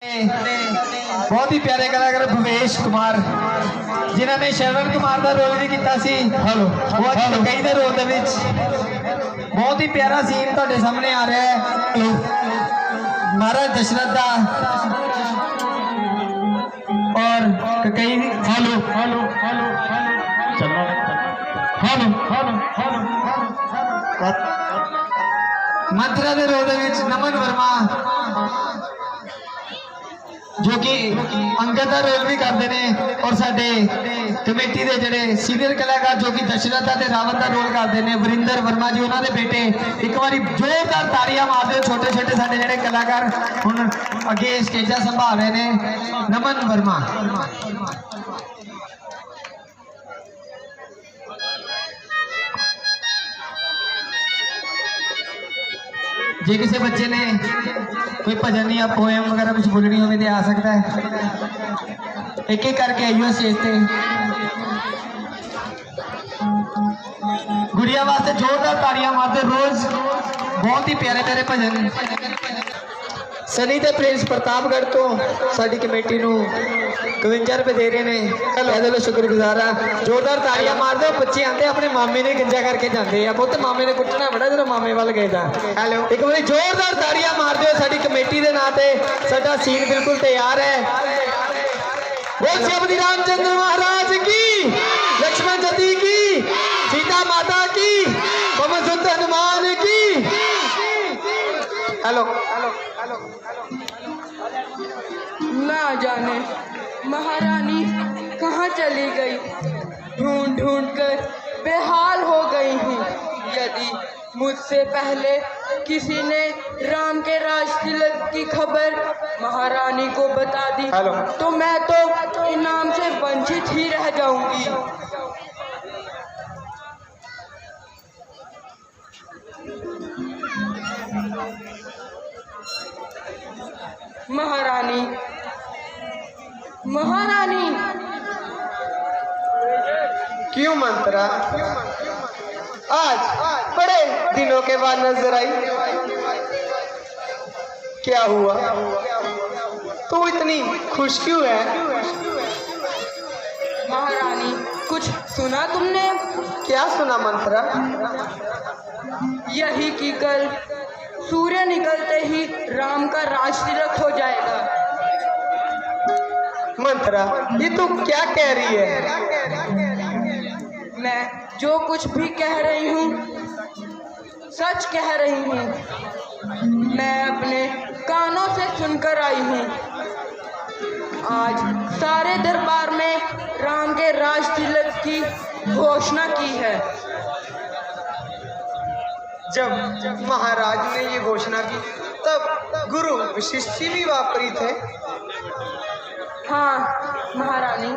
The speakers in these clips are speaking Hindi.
बहुत ही प्यारे कलाकार भवेश कुमार जिन्होंने श्रवण कुमार का रोल भी किया सी। हेलो कई दे रोल दे विच बहुत ही प्यारा सीन तुहाडे सामने आ रहा है। महाराज दशरथ दा और कई हेलो हेलो हेलो चलो हेलो हेलो हेलो मंत्रा दे रोल दे विच नमन वर्मा जो कि अंगद का रोल भी करते हैं और साडे कमेटी के जड़े सीनियर कलाकार जो कि दशरथ ते रावण का रोल करते हैं वरिंदर वर्मा जी उन्होंने बेटे एक बार जोरदार ताड़ियां मार दो। छोटे छोटे साडे जड़े कलाकार हुण अगे स्टेजा संभाल रहे हैं। नमन वर्मा जे किसी बच्चे ने कोई भजन या पोएम वगैरह कुछ बोलनी हो तो आ सकता है। एक एक करके आइयो स्टेज पे। गुड़िया वास्ते जोरदार ताड़ियां मारते। रोज बहुत ही प्यारे प्यारे भजन सनी ते प्रिंस प्रतापगढ़ तो साडी कमेटी नू 52 रुपए दे रहे हैं। चलो शुक्रगुजार हाँ। जोरदार ताड़ियां मार दो। बच्चे आते अपने मामे ने गंजा करके जाते हैं। बहुत मामे ने कुटना बड़ा जो मामे वाल गए था। हेलो एक बार जोरदार ताड़ियां मार दो साडी कमेटी के नाम से। साडा सीन बिल्कुल तैयार है। बोल श्री रामचंद्र महाराज की, लक्ष्मण जती की, सीता माता की, पवन सुत हनुमान की। हेलो हेलो हेलो ना जाने महारानी कहाँ चली गई। ढूंढ ढूंढ कर बेहाल हो गई हूँ। यदि मुझसे पहले किसी ने राम के राज तिलक की खबर महारानी को बता दी तो मैं तो इनाम से वंचित ही रह जाऊंगी। महारानी महारानी क्यों मंत्रा आज बड़े दिनों के बाद नजर आई। क्या हुआ तू इतनी खुश क्यों है? महारानी कुछ सुना तुमने? क्या सुना मंत्रा? यही कि कल सूर्य निकलते ही राम का राज तिलक हो जाएगा। मंत्रा ये तू क्या कह रही है? मैं जो कुछ भी कह रही हूँ सच कह रही हूँ। मैं अपने कानों से सुनकर आई हूँ। आज सारे दरबार में राम के राज तिलक की घोषणा की है। जब महाराज ने ये घोषणा की तब गुरु वशिष्ठ जी भी वापरी थे। हाँ महारानी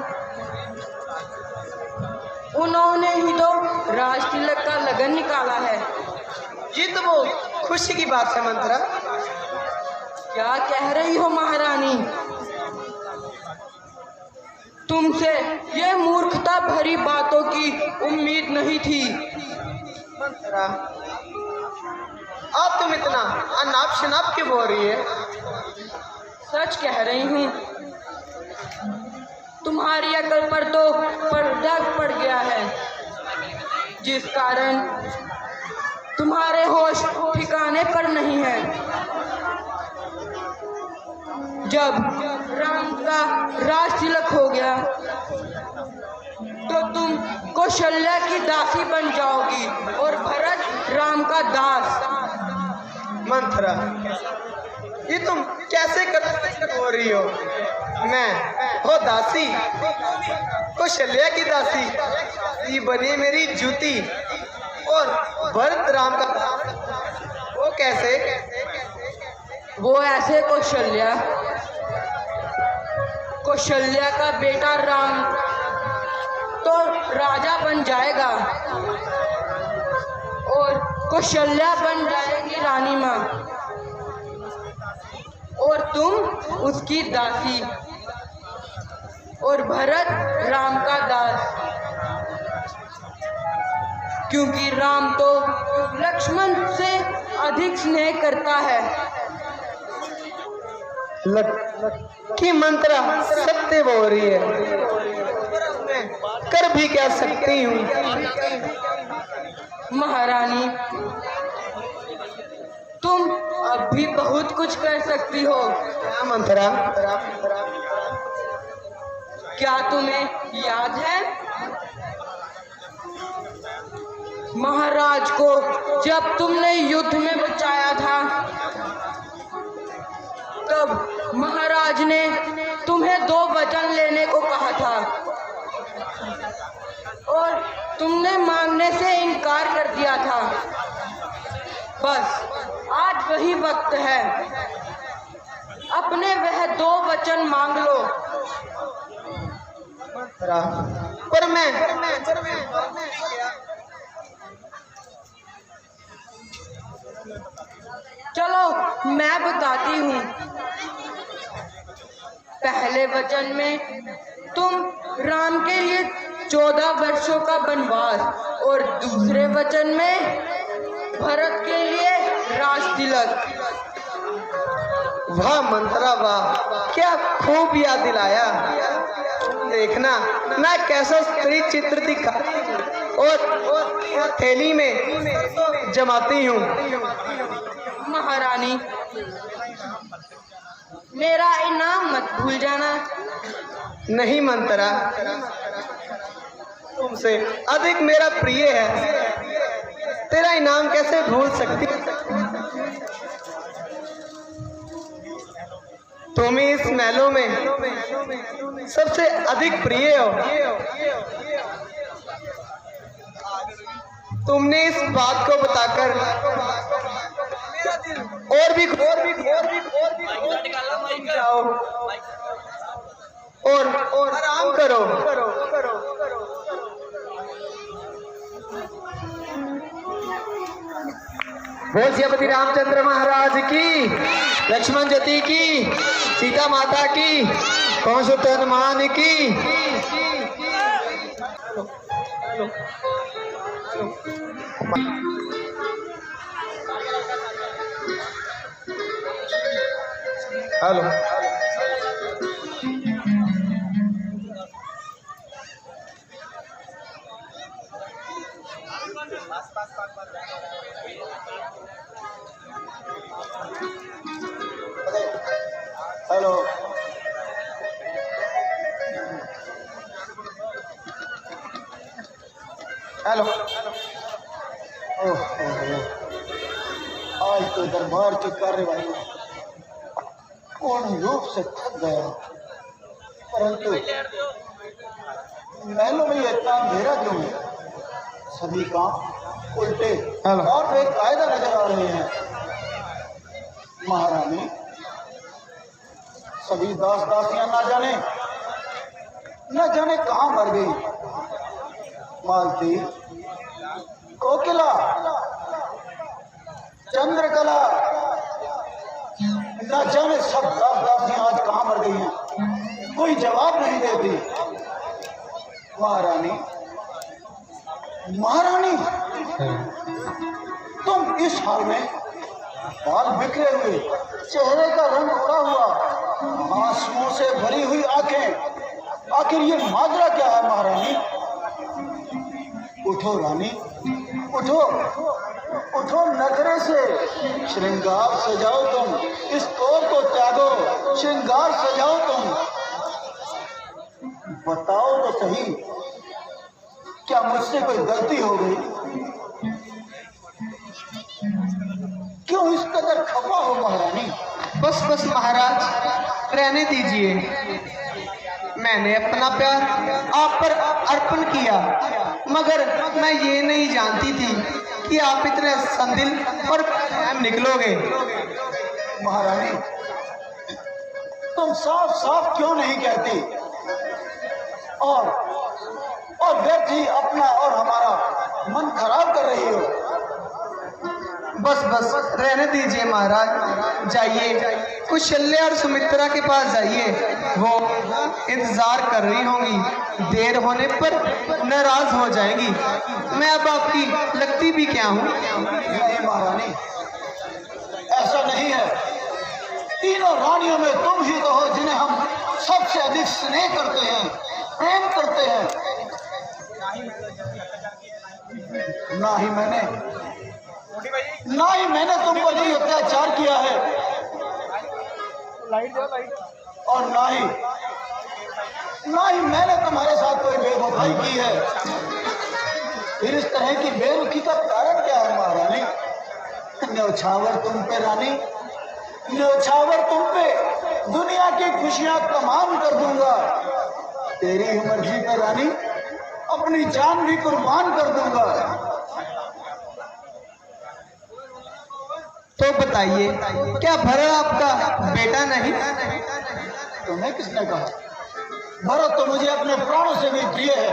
उन्होंने ही तो राज तिलक का लगन निकाला है। ये तो वो खुशी की बात है मंत्रा। क्या कह रही हो महारानी? तुमसे ये मूर्खता भरी बातों की उम्मीद नहीं थी। मंत्रा अब तुम इतना अनाप शनाप क्यों बोल रही है? सच कह रही हूँ। तुम्हारी अकल पर तो पर्दा पड़ गया है जिस कारण तुम्हारे होश ठिकाने पर नहीं है। जब राम का राज तिलक हो गया तो तुम कौशल्या की दासी बन जाओगी और भरत राम का दास। मंत्रा ये तुम कैसे हो रही हो? मैं हो दासी कौशल्या की दासी, ये बनी मेरी जूती और भरत राम का वो कैसे? वो ऐसे कौशल्या का बेटा राम तो राजा बन जाएगा और कौशल्या बन जाएगी रानी माँ और तुम उसकी दासी और भरत राम का दास। क्योंकि राम तो लक्ष्मण से अधिक स्नेह करता है। कि मंत्रा सत्य बोल रही है, कर भी क्या सकती हूँ। महारानी, तुम अब भी बहुत कुछ कर सकती हो। क्या मंत्रा? क्या तुम्हें याद है महाराज को जब तुमने युद्ध में बचाया था, तब महाराज ने तुम्हें 2 वचन लेने को कहा था और तुमने मांगने से इनकार कर दिया था। बस आज वही वक्त है, अपने वह 2 वचन मांग लो। पर मैं चलो मैं बताती हूँ। पहले वचन में तुम राम के लिए 14 वर्षों का वनवास और दूसरे वचन में भरत के लिए राज तिलक। वाह मंत्रा वाह, क्या खूब याद दिलाया। देखना मैं कैसा स्त्री चित्र दिखा और थैली में जमाती हूँ। महारानी, मेरा इनाम मत भूल जाना। नहीं मंत्रा, तुमसे अधिक मेरा प्रिय है, तेरा इनाम कैसे भूल सकती। तुम इस महलों में सबसे अधिक प्रिय हो। तुमने इस बात को बताकर और भी जाओ और आराम करो। बोल सियापति रामचंद्र महाराज की, लक्ष्मण ज्योति की, सीता माता की, कौशल हनुमान की। Hello, hello, hello. आज तो दरबार की कार्यवाही पूर्ण रूप से थक गया, परंतु महलों में यह इतना अंधेरा क्यों है? सभी काम उल्टे और बेकायदा नजर आ रहे हैं। महारानी, सभी दास दासियां न जाने कहां मर गई। मालती, कोकिला, चंद्रकला, न जाने सब दास दासियां आज कहां मर गई हैं, कोई जवाब नहीं देती। महारानी, महारानी, तुम इस हाल में, बाल बिखरे हुए, चेहरे का रंग उड़ा हुआ, आंसुओं से भरी हुई आंखें, आखिर ये माजरा क्या है? महारानी, उठो रानी, उठो, उठो, नखरे से श्रृंगार सजाओ। तुम इस तोर को त्यागो, श्रृंगार सजाओ। तुम बताओ तो सही, क्या मुझसे कोई गलती हो गई? क्यों इस कदर खफा हो महारानी? बस बस महाराज, रहने दीजिए। मैंने अपना प्यार आप पर अर्पण किया, मगर मैं ये नहीं जानती थी कि आप इतने संदिल और कायम निकलोगे। महारानी, तुम साफ साफ क्यों नहीं कहती और व्यर्थ ही अपना और हमारा मन खराब कर रही हो? बस बस रहने दीजिए महाराज, जाइए, कुशल्या और सुमित्रा के पास जाइए, वो इंतजार कर रही होंगी। देर होने पर नाराज हो जाएंगी। मैं अब आपकी लगती भी क्या हूँ? नहीं महारानी, ऐसा नहीं है। तीनों रानियों में तुम ही तो हो जिन्हें हम सबसे अधिक स्नेह करते हैं, प्रेम करते हैं। ना ही मैंने तुम पर कोई अत्याचार किया है, और ना ही मैंने तुम्हारे साथ कोई बेवफाई की है। फिर इस तरह की बेरुखी का कारण क्या है महारानी? न्यौछावर तुम पे रानी, न्यौछावर तुम पे दुनिया की खुशियां तमाम कर दूंगा। तेरी ही मर्जी पे रानी, अपनी जान भी कुर्बान कर दूंगा। तो बताइए, क्या भरत आपका बेटा नहीं? तुम्हें किसने कहा? भरत तो मुझे अपने प्राणों से भी प्रिय है।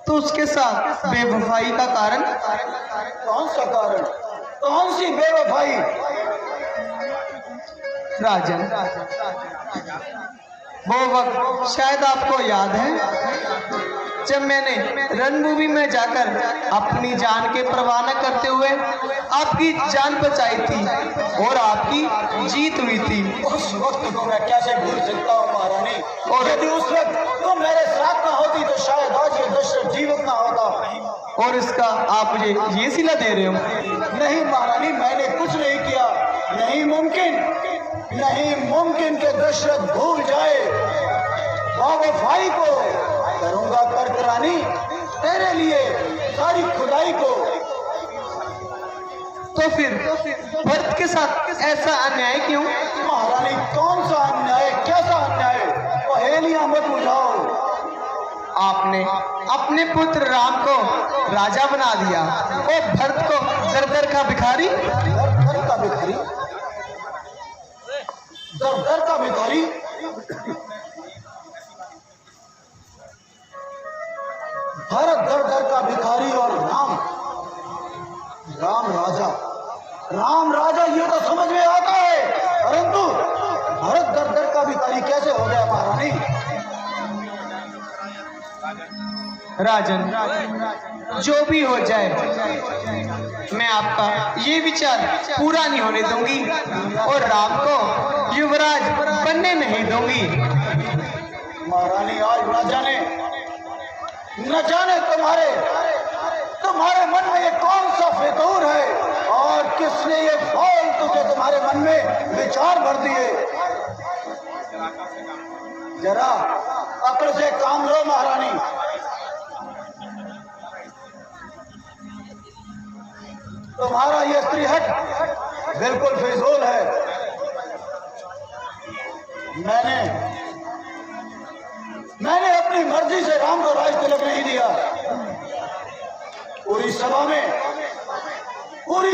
तो उसके साथ बेवफाई का कारण? कौन सा कारण? कौन सी बेवफाई? राजन, वो वक्त शायद आपको याद है जब मैंने रणभूमि में जाकर अपनी जान के परवाह न करते हुए आपकी जान बचाई थी और आपकी जीत हुई थी। उस वक्त को मैं कैसे भूल सकता हूँ महारानी? और यदि उस वक्त तुम मेरे साथ ना होती तो शायद आज ये दशरथ जीवित ना होता। और इसका आप मुझे ये सिला दे रहे हो? नहीं महारानी, मैंने कुछ नहीं किया। नहीं मुमकिन के दशरथ भूल जाए बेवफाई को। करूंगा तर्क रानी तेरे लिए सारी खुदाई को। तो फिर भरत के साथ ऐसा अन्याय क्यों? महारानी, कौन सा अन्याय, कैसा अन्याय? पहेलियां मत बुझाओ। आपने अपने पुत्र राम को राजा बना दिया और भरत को दर-दर का भिखारी। दर का भिखारी? दर का भिखारी? भरत दर का भिखारी और राम राजा ये तो समझ में आता है, परंतु भरत दर का भिखारी कैसे हो गया महारानी? राजन, जो भी हो जाए मैं आपका ये विचार पूरा नहीं होने दूंगी और राम को युवराज बनने नहीं दूंगी। महारानी, आज न जाने तुम्हारे मन में ये कौन सा फितूर है और किसने ये फालतू के तुम्हारे मन में विचार भर दिए। जरा अकड़ से काम लो महारानी। तुम्हारा ये स्त्रीहट बिल्कुल फिजूल है। मैंने अपनी मर्जी से राम को राज तिलक नहीं दिया। पूरी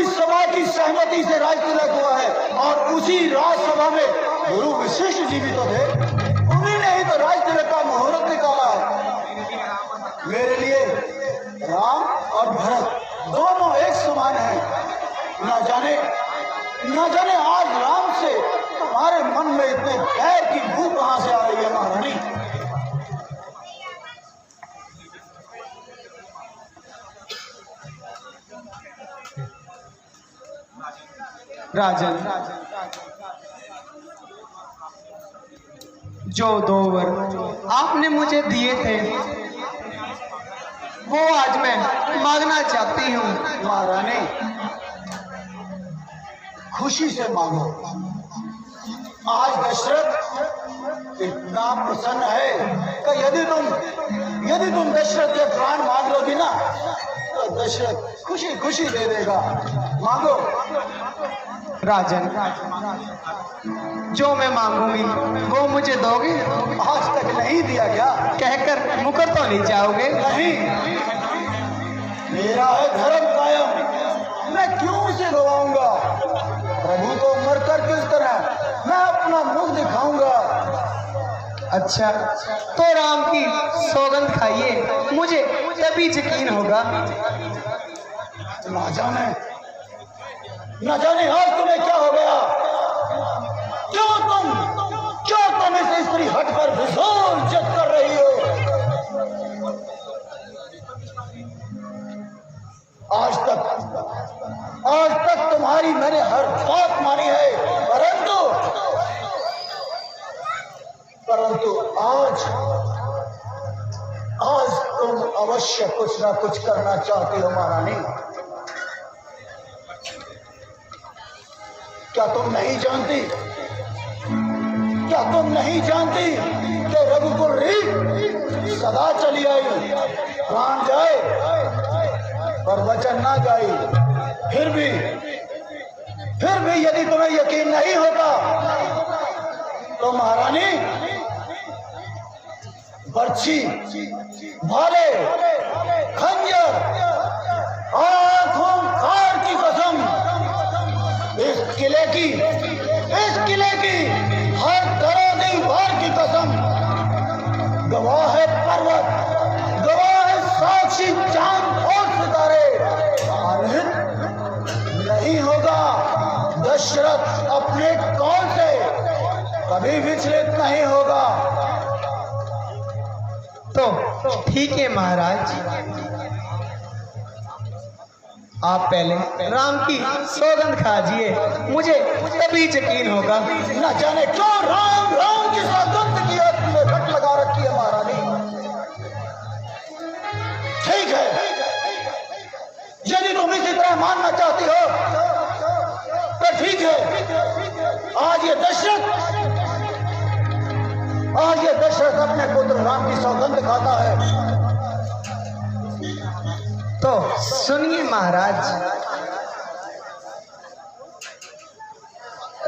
सभा की सहमति से राज तिलक हुआ है और उसी राजसभा में गुरु वशिष्ठ जी भी तो थे। उन्हीं ने ही तो राज तिलक का मुहूर्त निकाला है। मेरे लिए राम और भरत दोनों एक समान हैं। न जाने आज राम से तुम्हारे मन में इतने प्यार की भूख कहां से आ रही है महारानी? राजन, जो 2 वर आपने मुझे दिए थे वो आज मैं मांगना चाहती हूँ। महारानी, खुशी से मांगो। आज दशरथ इतना प्रसन्न है कि यदि तुम दशरथ के प्राण मांग लोगी ना तो दशरथ खुशी खुशी दे देगा। मांगो। राजन, जो मैं मांगूंगी वो मुझे दोगे? आज तक नहीं दिया क्या? कहकर मुकर तो नहीं जाओगे? नहीं, मेरा है धर्म कायम। मैं क्यों उसे गवाऊंगा? प्रभु को मरकर किस तरह मैं अपना मुख दिखाऊंगा? अच्छा, तो राम की सौगंध खाइए, मुझे तभी यकीन होगा। न जाने आज तुम्हें क्या हो गया? क्यों तुम इस स्त्री हट पर फिजूल जिद कर रही हो? आज तक तुम्हारी मैंने हर बात मानी है, परंतु परंतु आज तुम अवश्य कुछ ना कुछ करना चाहती हो महारानी। क्या तुम नहीं जानती कि रघुकुल रीत सदा चली आई, प्राण जाए पर वचन ना जाए। फिर भी यदि तुम्हें यकीन नहीं होता तो महारानी बर्छी, भाले, खंजर, आंखों की कसम, इस किले की हर तरह दीवार की कसम, गवाह है पर्वत, गवाह है साक्षी चांद और सितारे, नहीं होगा दशरथ अपने कौल से कभी विचलित नहीं होगा। तो ठीक है महाराज, आप पहले राम की सौगंध खाजिए, मुझे तभी यकीन होगा। न जाने क्यों राम की सौगंध की रट लगा रखी है महारानी। ठीक है, यदि तुम इसी तरह मानना चाहती हो तो ठीक है। आज ये दशरथ अपने पुत्र राम की सौगंध खाता है। तो सुनिए महाराज,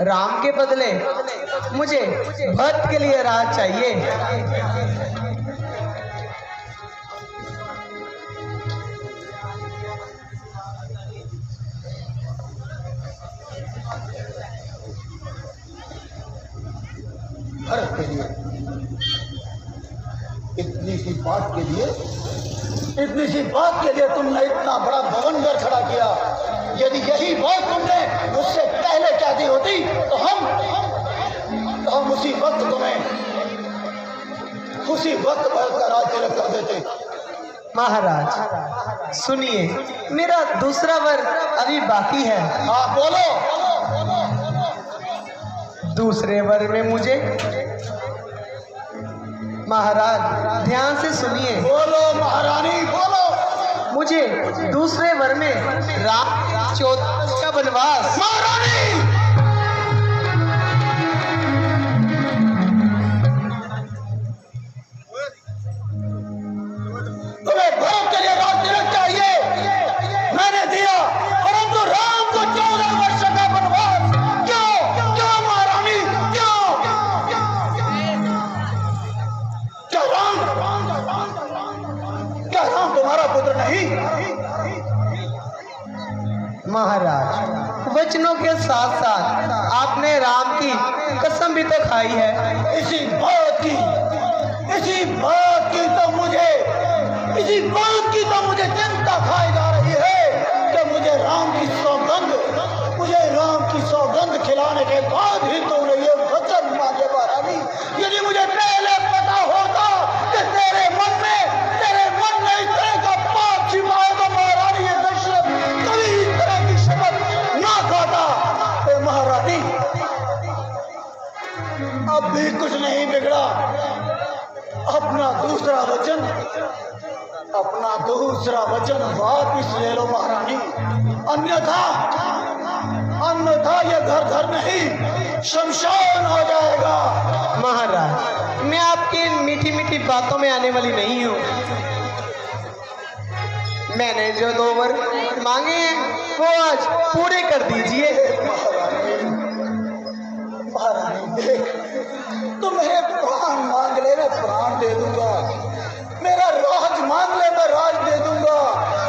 राम के बदले मुझे भक्त के लिए राज चाहिए। भरत के लिए, इतनी सी बात के लिए तुमने इतना बड़ा भवनगर खड़ा किया। यदि यही बात तुमने मुझसे पहले कह दी होती तो हम उसी वक्त भरत का राज तिलक कर देते। महाराज सुनिए, मेरा दूसरा वर अभी बाकी है। हाँ बोलो। दूसरे वर में मुझे, महाराज ध्यान से सुनिए, बोलो महारानी बोलो। मुझे दूसरे वर में राम 14 वर्ष का वनवास। महारानी तुम्हें भरत के लिए राज तिलक चाहिए, मैंने दिया, परंतु राम को 14 वर्ष का वनवास। क्यों महारानी, क्यों? क्या राम तुम्हारा पुत्र नहीं? महाराज वचनों के साथ साथ आपने राम की कसम भी तो खाई है। इसी बात की तो मुझे चिंता खाई जा रही है कि मुझे राम की सौगंध खिलाने के बाद ही तुमने ये वचन मांगे महारानी। यदि मुझे पहले पता होता कि तेरे मन में इस तरह का पाप छिपा है तो महारानी ये दशरथ कभी इस तरह की शपथ ना खाता। तो महारानी अब भी कुछ नहीं बिगड़ा। अपना दूसरा वचन वापिस ले लो महारानी, अन्यथा ये घर नहीं शमशान हो जाएगा। महाराज मैं आपकी मीठी मीठी बातों में आने वाली नहीं हूँ। मैंने जो 2 वर मांगे हैं वो आज पूरे कर दीजिए। महारानी देख, तो मेरे प्राण मांग ले, मैं प्राण दे दूंगा। मेरा राज मांग ले, मैं राज दे दूंगा।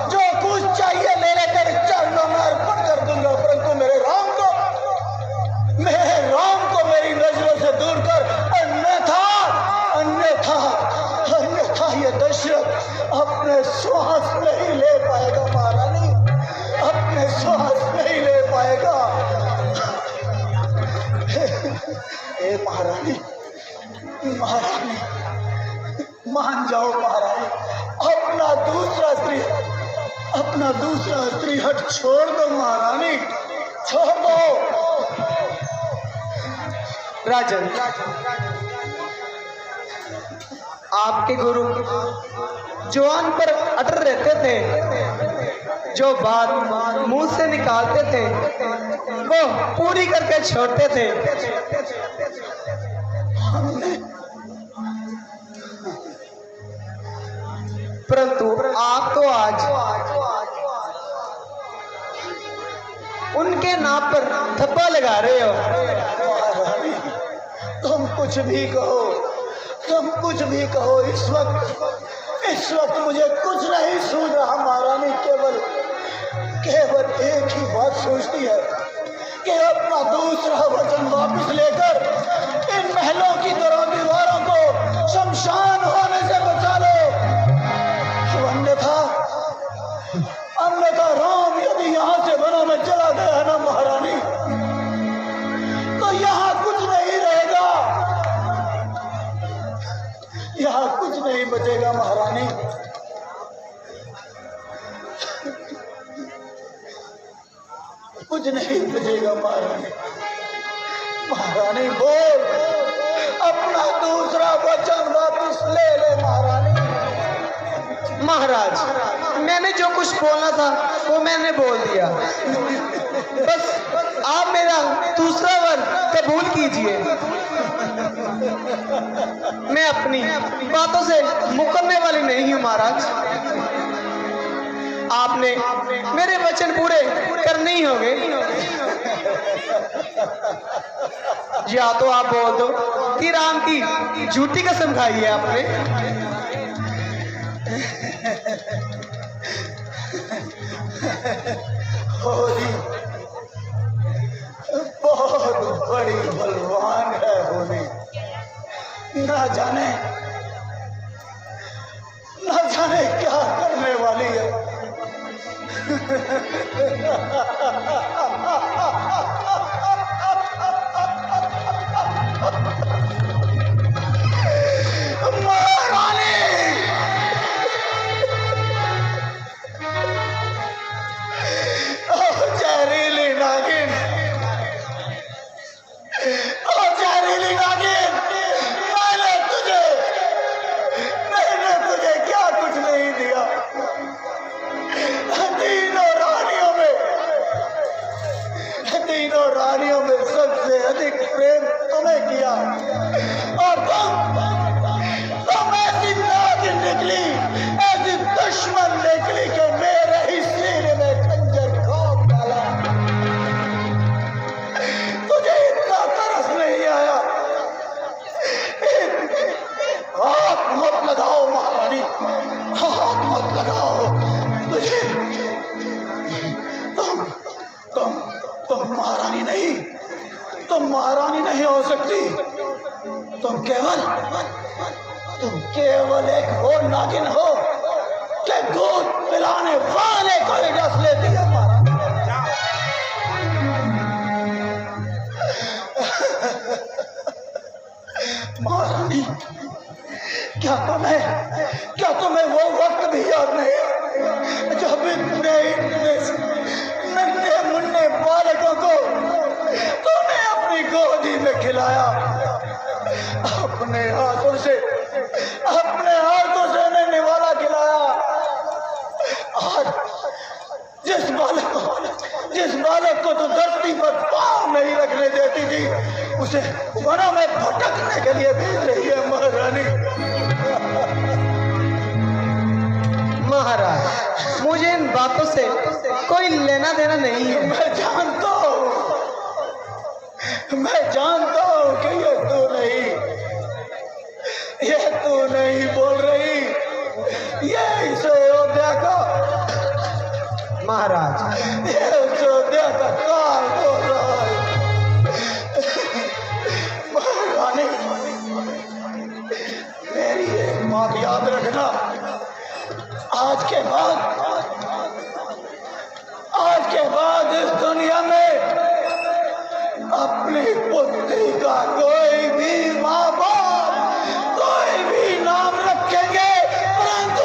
जो कुछ चाहिए ले ले, तेरे चरणों में अर्पण कर दूंगा। परंतु मेरे राम को मेरी नजरों से दूर कर, अन्यथा ये दशरथ अपने श्वास नहीं ले पाएगा महारानी, अपने श्वास नहीं ले पाएगा। हे महारानी मान जाओ महारानी, अपना दूसरा स्त्री हट छोड़ दो महारानी, छोड़ दो। राजन आपके गुरु जुबान पर अटल रहते थे, जो बात मुंह से निकालते थे वो पूरी करके छोड़ते थे। परंतु आप तो आज उनके नाम पर थप्पा लगा रहे हो। महारानी, तुम कुछ भी कहो, तुम कुछ भी कहो, इस वक्त मुझे कुछ नहीं सूझ रहा। महारानी केवल एक ही बात सोचती है कि अपना दूसरा वचन वापस लेकर इन महलों की तरह दीवारों को शमशान होने से बचा लो। अन्यथा राम यदि यहाँ से वनों में चला गया ना महारानी, तो यहाँ कुछ नहीं रहेगा, यहाँ कुछ नहीं बचेगा महारानी। कुछ नहीं बचेगा महारानी। महारानी बोल, अपना दूसरा वचन वापस ले ले महारानी। महाराज, मैंने जो कुछ बोलना था वो मैंने बोल दिया। बस आप मेरा दूसरा वर कबूल कीजिए। मैं अपनी बातों से मुकरने वाली नहीं हूँ महाराज। आपने मेरे वचन पूरे करने ही होंगे। या तो आप बोल दो कि राम की झूठी कसम खाई है आपने। होली बहुत बड़ी बलवान है होली। ना जाने क्या करने वाली है। रानियों में सबसे अधिक प्रेम तुम्हें किया और तुम ऐसी नागिन निकली, ऐसी दुश्मन निकली कि मेरे ही सीने में खंजर घोंप डाला। तुझे इतना तरस नहीं आया? हाथ मत लगाओ महारानी, हाथ मत लगाओ। तुझे तुम महारानी नहीं हो सकती। तुम केवल एक और नागिन हो कि दूध पिलाने वाले को ही डस लेती है महारानी। क्या तुम्हें वो वक्त भी याद नहीं जब नन्हे मुन्ने बालकों को तूने अपनी गोदी में खिलाया, अपने हाथों से उन्हें निवाला खिलाया। आज जिस बालक को तो धरती पर पांव नहीं रखने देती थी, उसे वनों में भटकने के लिए भेज रही है महारानी। महाराज, मुझे इन बातों से कोई लेना देना नहीं है। मैं जानता हूँ कि ये तू नहीं बोल रही, ये इस अयोध्या का महाराज, ये अयोध्या का काल बोल रहा है। महारानी, मेरी एक बात याद रखना, आज के बाद इस दुनिया में अपनी पुत्री का कोई भी माँ बाप कोई भी नाम रखेंगे, परंतु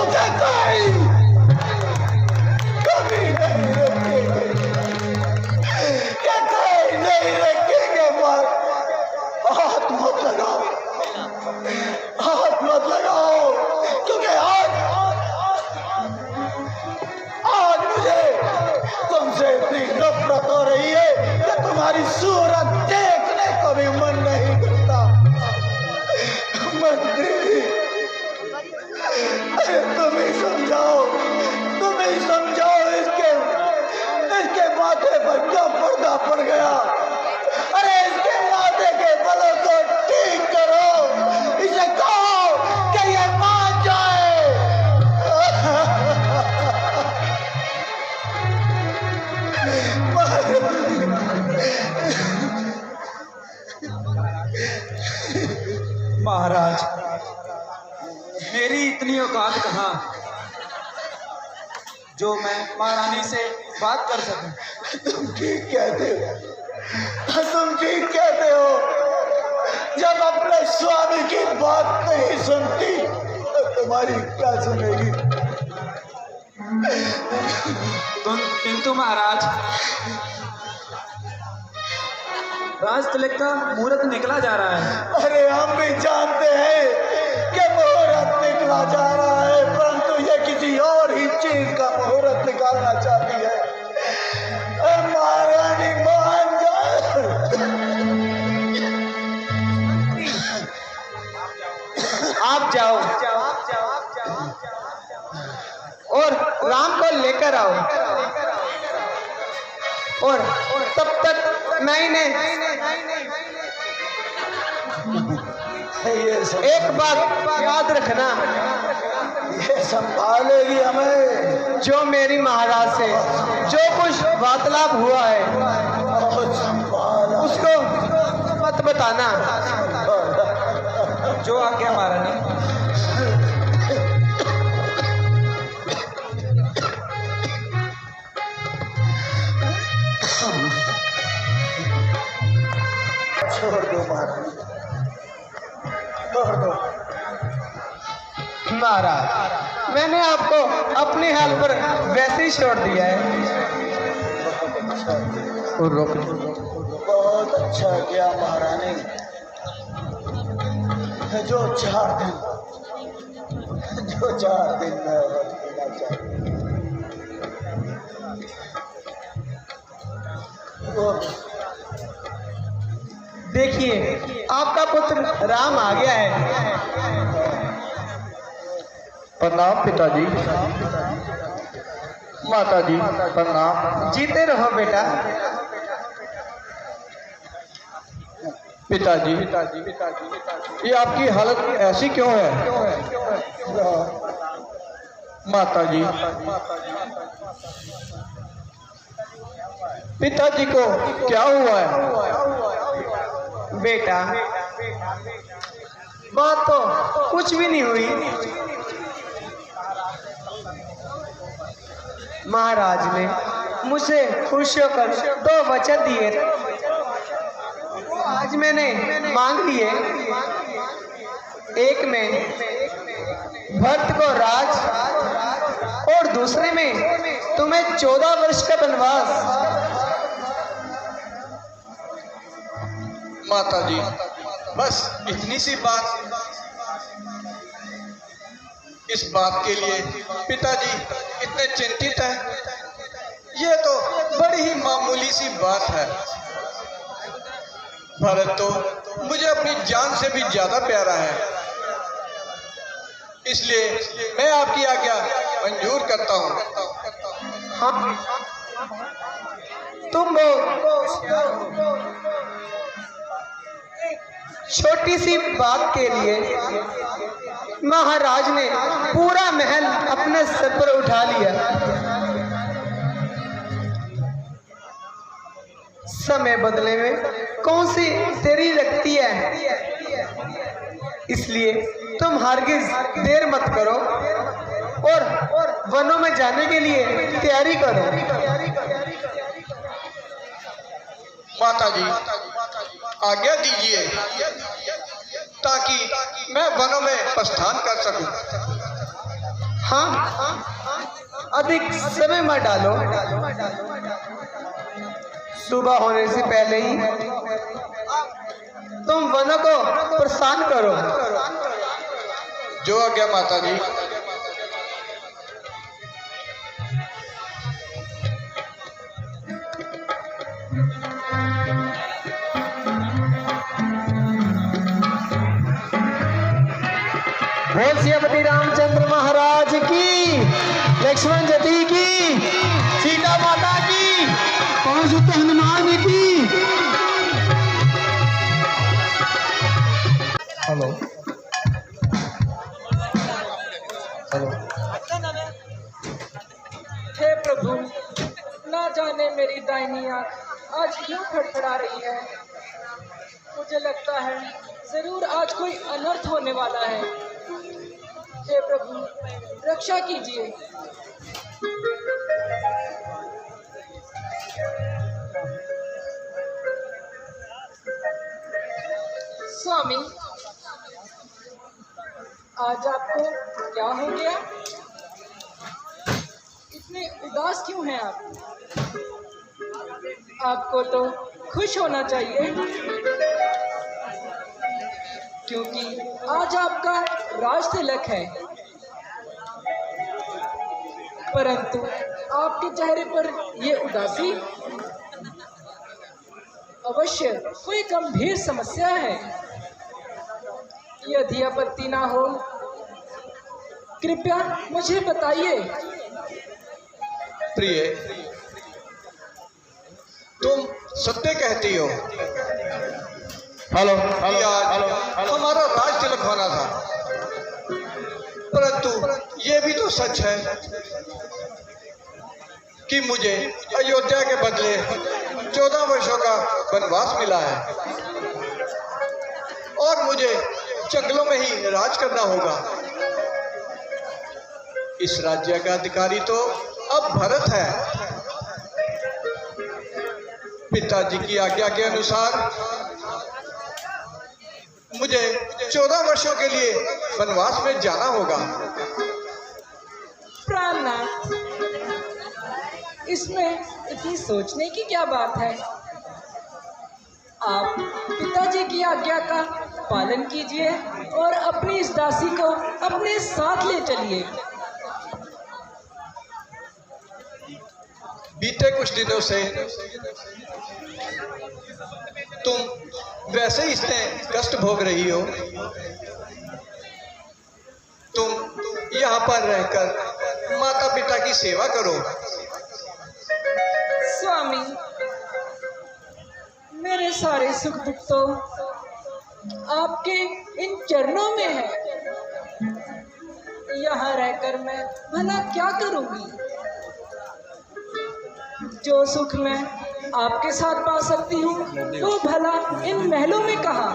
कभी नहीं रखेंगे, कोई नहीं रखेंगे। हाथ मत लगाओ, हाथ मत लगाओ। तुम्हारी सूरत देखने को भी मन नहीं करता। मंत्री, अरे तुम ही समझाओ इसके माथे पर क्या पर्दा पड़ गया। अरे इसके माथे के बालों को ठीक करो, इसे कहो कि ये मान जाए। महाराज, मेरी इतनी औकात कहाँ जो मैं महारानी से बात कर सकूं। तुम ठीक कहते हो। जब अपने स्वामी की बात नहीं सुनती तो तुम्हारी क्या सुनेगी। किंतु महाराज, राज तिलक का मुहूर्त निकला जा रहा है। अरे हम भी जानते हैं कि मुहूर्त निकला जा रहा है, परंतु ये किसी और ही चीज का मुहूर्त निकालना चाहती है। महारानी मान जाए। आप जाओ और राम को लेकर आओ, और तब तक मैं इन्हें एक बात याद रखना, ये संभालेगी हमें। जो मेरी महाराज से जो कुछ वार्तालाप हुआ है उसको मत बताना। जो आज्ञा महारानी। छोड़ दो महारानी, छोड़ दो। महाराज, मैंने आपको अपने हाल पर वैसे ही छोड़ दिया है। और रोक बहुत अच्छा किया महारानी। जो 4 दिन मैं वक्त देना चाहती हूँ। देखिए, आपका पुत्र राम आ गया है। प्रणाम पिताजी। माताजी प्रणाम। जीते रहो बेटा। पिताजी, ये आपकी हालत ऐसी क्यों है? माताजी, पिताजी को क्या हुआ है? बेटा, बात तो कुछ भी नहीं हुई। महाराज ने मुझसे खुश होकर 2 वचन दिए, आज मैंने मांग लिए। एक में भरत को राज, और दूसरे में तुम्हें 14 वर्ष का वनवास। माताजी, बस इतनी सी बात। इस बात के लिए पिताजी इतने चिंतित हैं? ये तो बड़ी ही मामूली सी बात है। भरत तो मुझे अपनी जान से भी ज्यादा प्यारा है, इसलिए मैं आपकी आज्ञा मंजूर करता हूँ। हाँ, तुम छोटी सी बात के लिए महाराज ने पूरा महल अपने सर पर उठा लिया। समय बदले में कौन सी तेरी लगती है, इसलिए तुम हरगिज देर मत करो और वनों में जाने के लिए तैयारी करो। माताजी, आज्ञा दीजिए ताकि मैं वनों में प्रस्थान कर सकूं। हाँ, अधिक समय मत डालो। सुबह होने से पहले ही तुम वनों को प्रस्थान करो। जो आज्ञा माताजी। बोल सियापति रामचंद्र महाराज की, लक्ष्मण जती की, सीता माता की, पवन सुत हनुमान की। Hello hello. हे प्रभु, ना जाने मेरी दाहिनी आंख आज क्यों फड़फड़ा रही है। मुझे लगता है जरूर आज कोई अनर्थ होने वाला है। हे प्रभु, रक्षा कीजिए। स्वामी, आज आपको क्या हो गया? इतने उदास क्यों हैं आप? आपको तो खुश होना चाहिए, क्योंकि आज आपका राज तिलक है। परंतु आपके चेहरे पर ये उदासी, अवश्य कोई गंभीर समस्या है। यदि आपत्ति ना हो, कृपया मुझे बताइए। प्रिय, तुम सत्य कहती हो। हेलो कि आज हमारा राज तिलक होना था, परंतु ये भी तो सच है कि मुझे अयोध्या के बदले 14 वर्षों का वनवास मिला है और मुझे जंगलों में ही राज करना होगा। इस राज्य का अधिकारी तो अब भरत है। पिताजी की आज्ञा के अनुसार मुझे 14 वर्षों के लिए वनवास में जाना होगा। प्राणनाथ, इसमें इतनी सोचने की क्या बात है? आप पिताजी की आज्ञा का पालन कीजिए और अपनी इस दासी को अपने साथ ले चलिए। बीते कुछ दिनों से तुम वैसे ही इतने कष्ट भोग रही हो। तुम यहाँ पर रहकर माता पिता की सेवा करो। स्वामी, मेरे सारे सुख दुख तो आपके इन चरणों में है। यहाँ रहकर मैं भला क्या करूंगी? जो सुख मैं आपके साथ पा सकती हूँ वो भला इन महलों में कहाँ?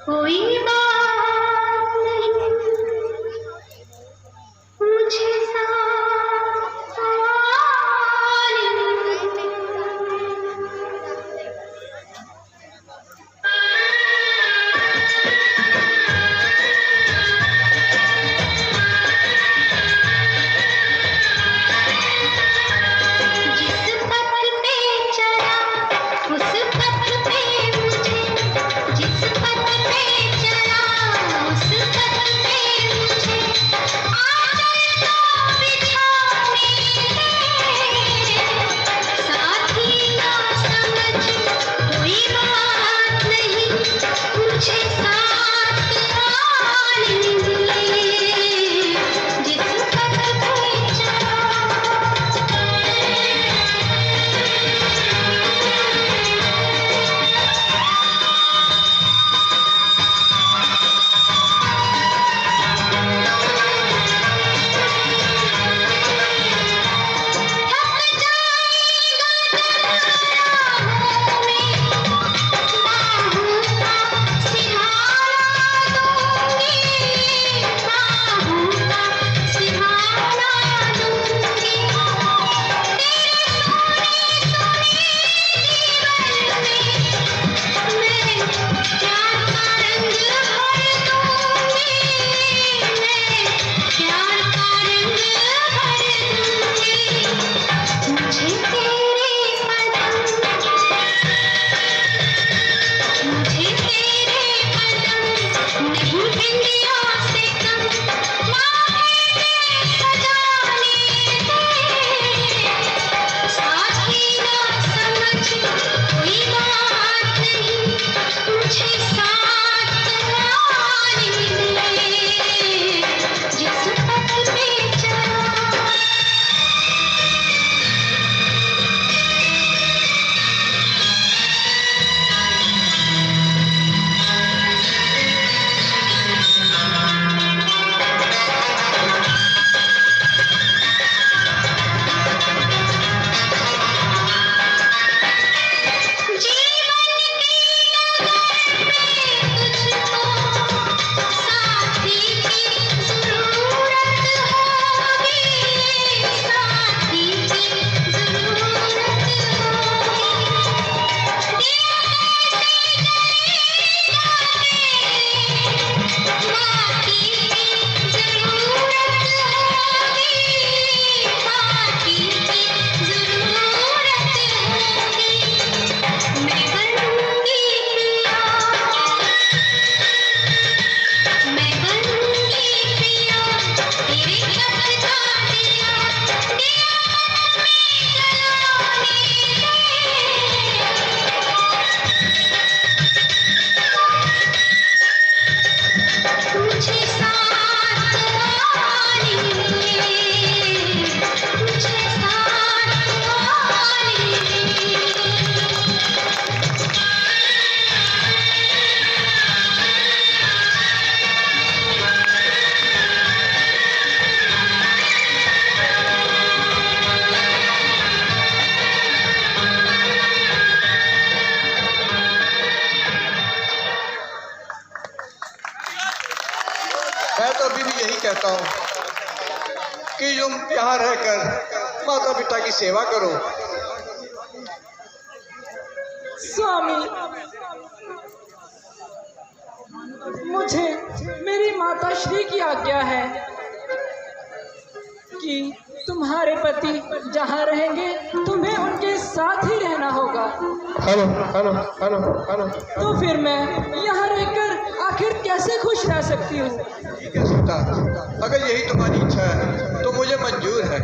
कोई बात नहीं मुझे सारी मैं तो अभी भी यही कहता हूँ कि तुम यहाँ रहकर माता पिता की सेवा करो। स्वामी, मुझे मेरी माता श्री की आज्ञा है कि तुम्हारे पति जहाँ रहेंगे तुम्हें उनके साथ ही रहना होगा। Hello hello hello hello. तो फिर मैं यहाँ रहकर आखिर कैसे खुश रह सकती हूँ? ठीक है सीता, अगर यही तुम्हारी इच्छा है तो मुझे मंजूर है।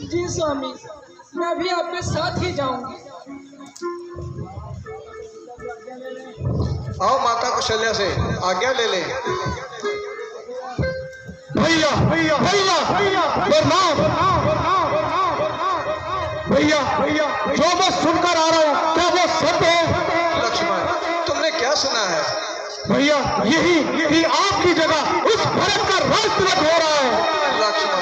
जी स्वामी, मैं भी आपके साथ ही जाऊंगी। आओ माता कौशल्या से आज्ञा ले ले। भैया भैया भैया प्रणाम भैया भैया, जो मैं सुनकर आ रहा हूँ क्या वो सत्य है? लक्ष्मण, तुमने क्या सुना है? भैया यही कि आपकी जगह उस भरत का राज तिलक हो रहा है। लक्ष्मण,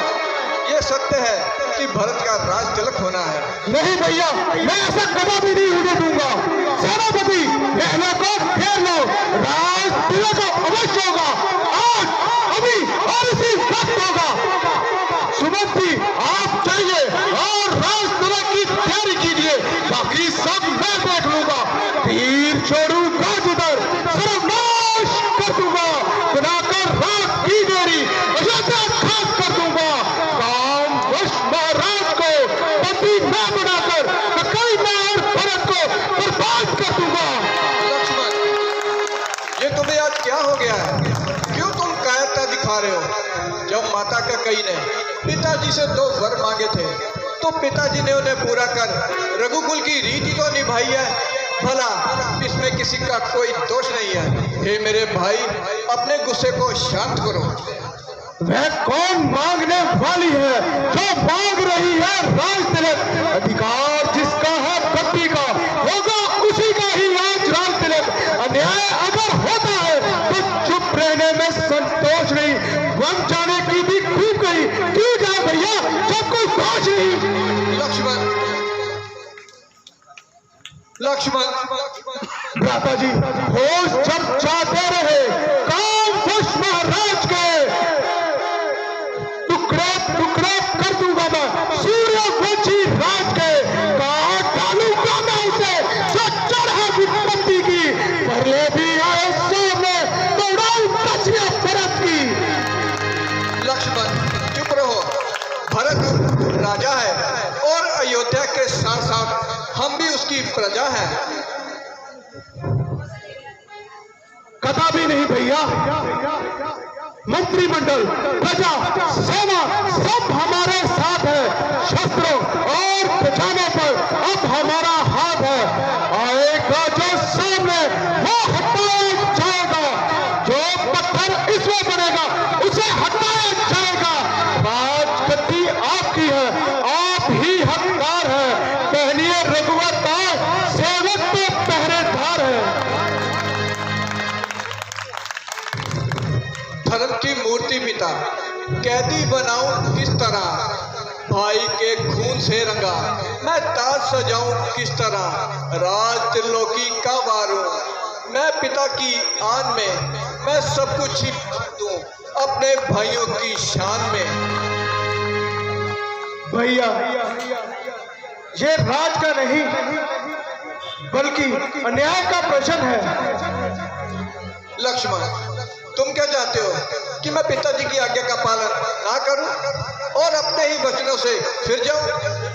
ये सत्य है कि भरत का राज तिलक होना है। नहीं भैया, मैं ऐसा कभी नहीं होने दूंगा। सेनापति, पहले को घेर लो, राज तिलक अवश्य होगा, आज अभी और इसी वक्त होगा। सुमंत जी, आप चाहिए और राज तिलक की तैयारी कीजिए, बाकी सब मैं देख लूंगा। तीर छोड़ूंगा जिधर, सर्वनाश कर दूंगा, बनाकर रात की देरी अयोध्या खाक कर दूंगा। काम वश महाराज को पति न बनाकर कई और भरत को बर्बाद कर दूंगा। लक्ष्मण, ये तुम्हें आज क्या हो गया है? क्यों तुम कायरता दिखा रहे हो? जब माता का कई ने पिताजी से 2 वर मांगे थे तो पिताजी ने उन्हें पूरा कर रघुकुल की रीति तो निभाई है। भला इसमें किसी का कोई दोष नहीं है। हे मेरे भाई, अपने गुस्से को शांत करो। वह कौन मांगने वाली है जो मांग रही है राज तिलक? अधिकार जिसका है पति का होगा उसी का ही आज राज तिलक। अन्याय अगर होता है तो चुप रहने में संतोष नहीं, वन जाने की भी खूब गई। क्यों जाए भैया, जब कोई दोष नहीं। लक्ष्मण, लक्ष्मण, भ्राता जी, होश जब चाहते रहे, काम वश महाराज के टुकड़े टुकड़े कर दूंगा मैं। सूर्यवंशी राज के काट डालूंगा मैं उसे, जो चढ़ा विपत्ति की। पहले भी आए सामने दौड़ाऊ कचिया भरत की। लक्ष्मण, चुप रहो। भरत राजा है और अयोध्या के साथ साथ हम भी उसकी प्रजा हैं। कदापि नहीं भैया, मंत्रिमंडल, प्रजा, सेना सब हमारे साथ है। शस्त्रों और खजानों पर अब हमारा हाथ है। आएगा जो सामने वो हटाया जाएगा, जो पत्थर इसमें बनेगा उसे हटाया जाएगा। राजगद्दी आपकी है, आप ही हकदार है। पहनिए रघुवर ताज, सेवक तो पहरेदार है। धर्म की मूर्ति पिता, कैदी बनाऊं किस तरह? भाई के खून से रंगा मैं ताज सजाऊं किस तरह? राज त्रिलोकी का वारूं मैं पिता की आन में, मैं सब कुछ ही दूं अपने भाइयों की शान में। भैया, ये राज का नहीं बल्कि अन्याय का प्रश्न है। लक्ष्मण, तुम क्या चाहते हो कि मैं पिताजी की आज्ञा का पालन ना करूं और अपने ही वचनों से फिर जाऊं?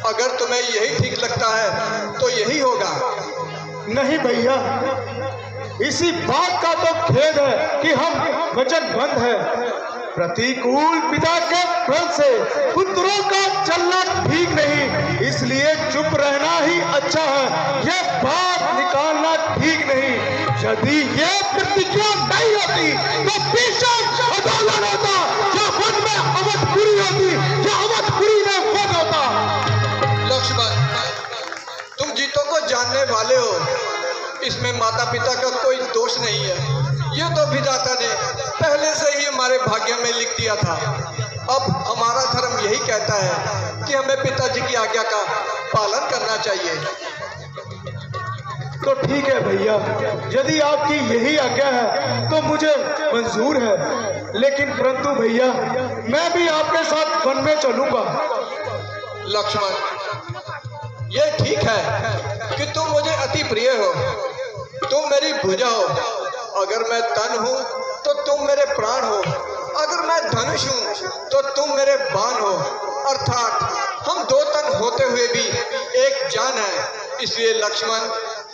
अगर तुम्हें यही ठीक लगता है तो यही होगा। नहीं भैया, इसी बात का तो खेद है कि हम वचनबद्ध हैं। प्रतिकूल पिता के फल से पुत्रों का चलना ठीक नहीं, इसलिए चुप रहना ही अच्छा है। ये बात निकालना ठीक नहीं। यदि ये प्रतिज्ञा नहीं होती तो भीषण आंदोलन होता, या वन में अवधपुरी होती, या अवधपुरी में वन होता। लक्ष्मण, तुम जीतों को जानने वाले हो, इसमें माता पिता का कोई दोष नहीं है। ये तो विधाता ने पहले से ही हमारे भाग्य में लिख दिया था। अब हमारा धर्म यही कहता है कि हमें पिताजी की आज्ञा का पालन करना चाहिए। तो ठीक है भैया, यदि आपकी यही आज्ञा है तो मुझे मंजूर है। लेकिन परंतु भैया, मैं भी आपके साथ वन में चलूंगा। लक्ष्मण, ये ठीक है कि तुम मुझे अति प्रिय हो, तुम मेरी भुजा हो। अगर मैं तन हूँ तो तुम मेरे प्राण हो, अगर मैं धनुष हूँ तो तुम मेरे बाण हो। अर्थात हम दो तन होते हुए भी एक जान है। इसलिए लक्ष्मण,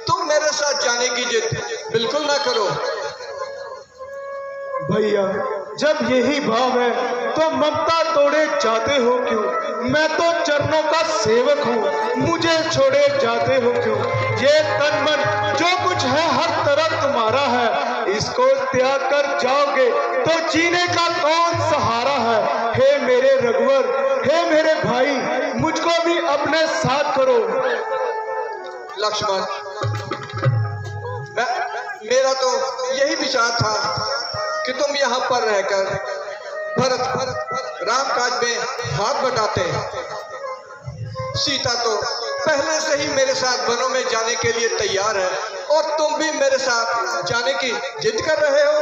तुम मेरे साथ जाने की जिद बिल्कुल ना करो। भैया, जब यही भाव है तो ममता तोड़े जाते हो क्यों? मैं तो चरणों का सेवक हूँ, मुझे छोड़े जाते हो क्यों? ये तन मन जो कुछ है हर तरफ तुम्हारा है, इसको त्याग कर जाओगे तो जीने का कौन सहारा है? हे मेरे रघुवर, हे मेरे भाई, मुझको भी अपने साथ करो। लक्ष्मण, मेरा तो यही विचार था कि तुम यहाँ पर रहकर भरत राम काज में हाथ बटाते। सीता तो पहले से ही मेरे साथ वनों में जाने के लिए तैयार है और तुम भी मेरे साथ जाने की जिद कर रहे हो।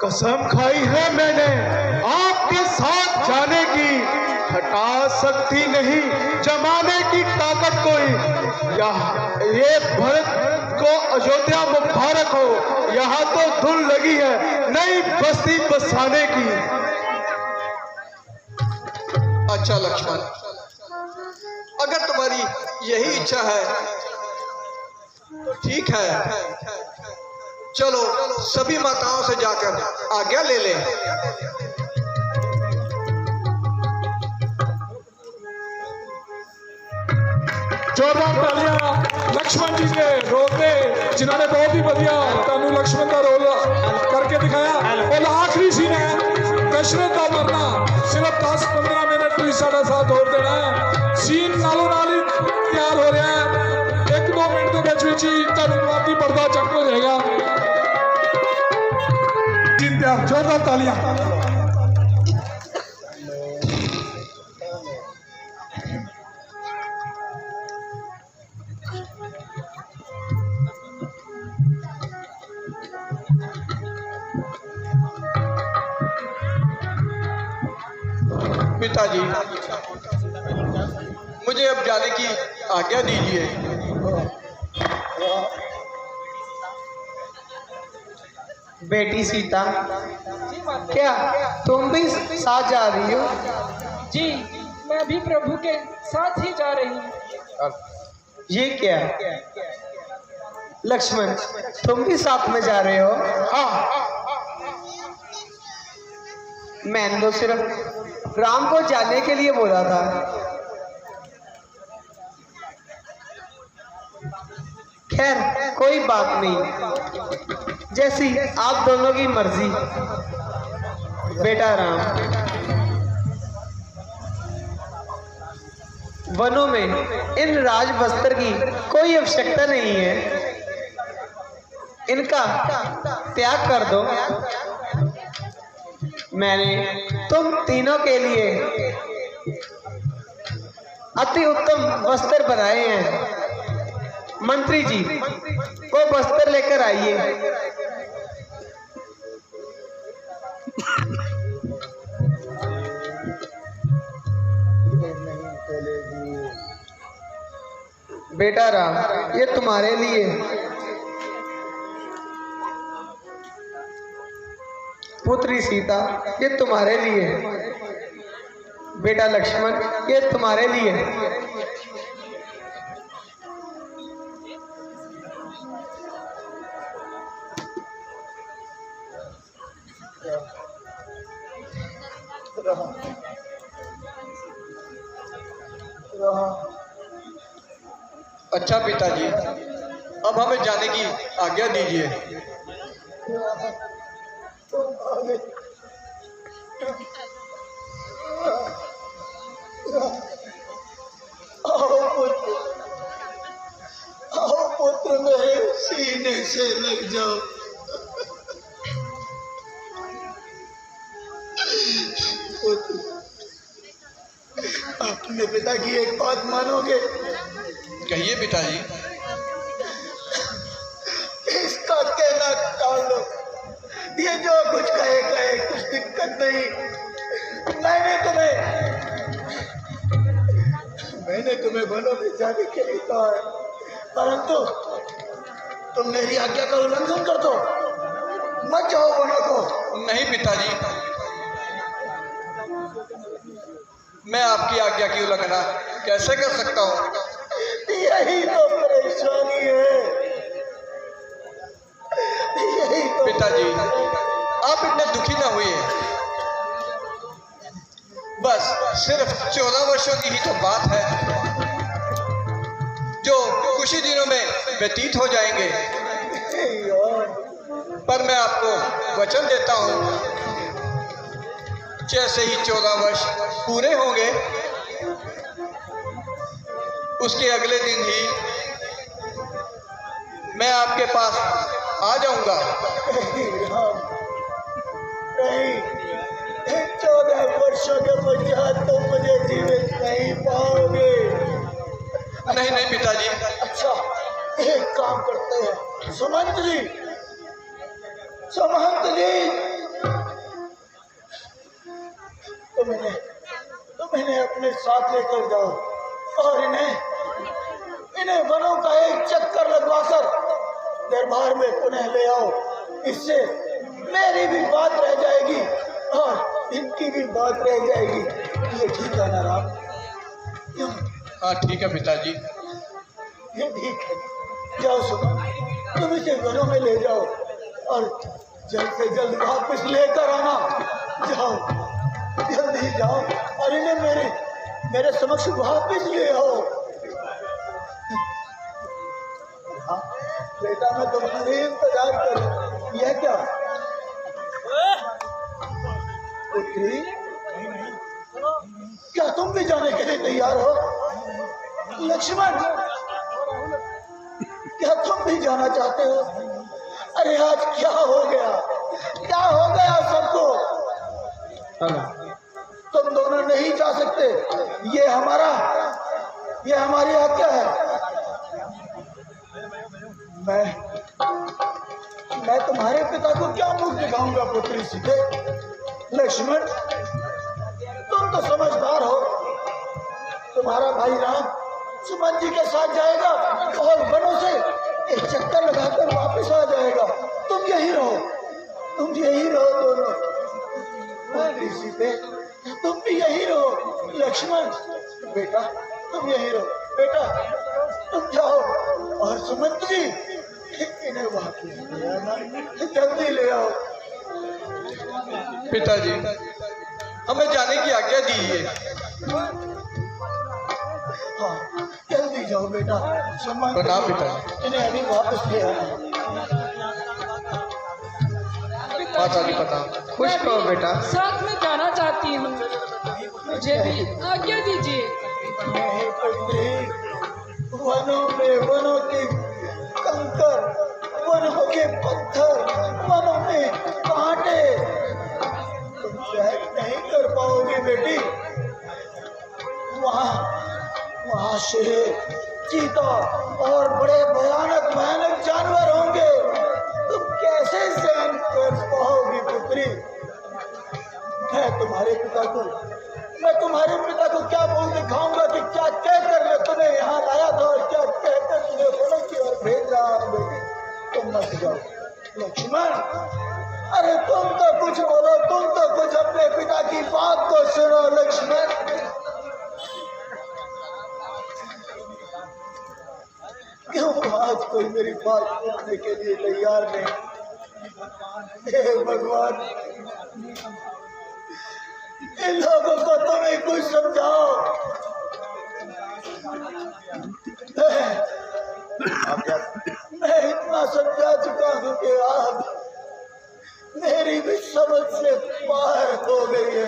कसम खाई है मैंने आपके साथ जाने की, हटा सकती नहीं जमाने की ताकत कोई। ये भरत को अयोध्या मुबारक हो, यहाँ तो धुन लगी है नई बस्ती बसाने की। अच्छा लक्ष्मण, अगर तुम्हारी यही इच्छा है तो ठीक है, चलो सभी माताओं से जाकर आज्ञा ले लें। जोरदार तालियां लक्ष्मण जी के रोल ने, जिन्होंने बहुत ही बढ़िया तनु लक्ष्मण का रोल करके दिखाया। और आखिरी सीन है दशरथ का मरना, सिर्फ 10-15 मिनट तो साढ़ा साथ और देना है। सीन नालों नाल ही तैयार हो रहा है, 1-2 मिनट के बीच ही तनुवादी पर्दा चक हो जाएगा। सीन तैयार, जोरदार तालियां। पिताजी, मुझे अब जाने की आज्ञा दीजिए। बेटी सीता, क्या तुम भी साथ जा रही हो? जी, मैं भी प्रभु के साथ ही जा रही हूँ। ये क्या लक्ष्मण, तुम भी साथ में जा रहे हो? हाँ, मैंने तो सिर्फ राम को जाने के लिए बोला था। खैर कोई बात नहीं, जैसी आप दोनों की मर्जी। बेटा राम, वनों में इन राज वस्त्र की कोई आवश्यकता नहीं है, इनका त्याग कर दो। मैंने तुम तीनों के लिए अति उत्तम वस्त्र बनाए हैं। मंत्री जी, वो वस्त्र लेकर आइए। बेटा राम, ये तुम्हारे लिए। पुत्री सीता, ये तुम्हारे लिए। बेटा लक्ष्मण, ये तुम्हारे लिए। अच्छा पिताजी, अब हमें जाने की आज्ञा दीजिए। आओ पुत्र, मेरे सीने से लग जाओ। पुत्र, अपने पिता की एक बात मानोगे? कहिए पिताजी। ये जो कुछ कहे कुछ दिक्कत नहीं। मैंने तुम्हें वनों में जाने के लिए कहा है, परंतु तुम मेरी आज्ञा का उल्लंघन कर दो। मत जाओ वनों को। नहीं पिताजी, मैं आपकी आज्ञा की उल्लंघना कैसे कर सकता हूँ? यही तो परेशानी है, यही तो। पिताजी, आप इतने दुखी ना हुए। बस सिर्फ 14 वर्षों की ही तो बात है, जो कुछ ही दिनों में व्यतीत हो जाएंगे। पर मैं आपको वचन देता हूँ, जैसे ही 14 वर्ष पूरे होंगे, उसके अगले दिन ही मैं आपके पास आ जाऊंगा। नहीं, 14 वर्षों के पश्चात तुम मुझे जीवित नहीं पाओगे। नहीं नहीं पिताजी। अच्छा, एक काम करते हैं, सुमंत जी, तुम इन्हें अपने साथ लेकर जाओ और इन्हें वनों का एक चक्कर लगवाकर दरबार में पुनः ले आओ। इससे मेरी भी बात रह जाएगी और इनकी भी बात रह जाएगी। ये ठीक है ना राम? क्यों? हाँ ठीक है पिताजी। ये ठीक है। जाओ सुनो, तुम इसे वनों में ले जाओ और जल्द से जल्द वापस लेकर आना। जाओ, जल्दी जाओ और इन्हें मेरे समक्ष वापस ले आओ। हाँ बेटा, मैं तुम्हारे इंतजार करूं। यह क्या पुत्री, क्या तुम भी जाने के लिए तैयार हो? लक्ष्मण, क्या तुम भी जाना चाहते हो? अरे आज क्या हो गया, क्या हो गया सबको? तुम दोनों नहीं जा सकते, ये हमारी आज्ञा है। मैं तुम्हारे पिता को क्या मुख दिखाऊंगा पुत्री सीधे? लक्ष्मण, तुम तो समझदार हो। तुम्हारा भाई राम सुमन जी के साथ जाएगा और वनों से एक चक्कर लगाकर वापस आ जाएगा। तुम यही रहो दोनों। पुत्री सीधे, तुम भी यही रहो। लक्ष्मण बेटा, तुम यही रहो। बेटा तुम जाओ और सुमंत जी इन्हें वापस ले आना, जल्दी ले आओ। पिताजी, हमें जाने की आज्ञा दीजिए। हाँ, जल्दी जाओ बेटा। सुमंत, प्रणाम पिताजी। इन्हें अभी वापस ले आना। माता जी प्रणाम। खुश कहो बेटा। साथ में जाना चाहती हूँ, मुझे भी आज्ञा दीजिए। नहीं पुत्री, वनों के कंकर, वनों के पत्थर, वनों में कांटे, तुम सहन नहीं कर पाओगे बेटी। वहाँ शेर, चीता और बड़े भयानक जानवर होंगे। तुम कैसे सहन कर पाओगी पुत्री? मैं तुम्हारे पिता को क्या बोल दिखाऊंगा कि क्या कहकर मैं तुम्हें यहाँ लाया था और क्या कहकर तुम्हें वनों की ओर भेज रहा हूँ बेटी। तुम मत जाओ। लक्ष्मण, अरे तुम तो कुछ बोलो, तुम तो कुछ अपने पिता की बात को सुनो। लक्ष्मण, क्यों आज कोई मेरी बात सुनने के लिए तैयार नहीं? हे भगवान, इन लोगों को तुम्हें कुछ समझाओ। मैं इतना समझा चुका हूँ कि आज मेरी भी समझ से बाहर हो गई है।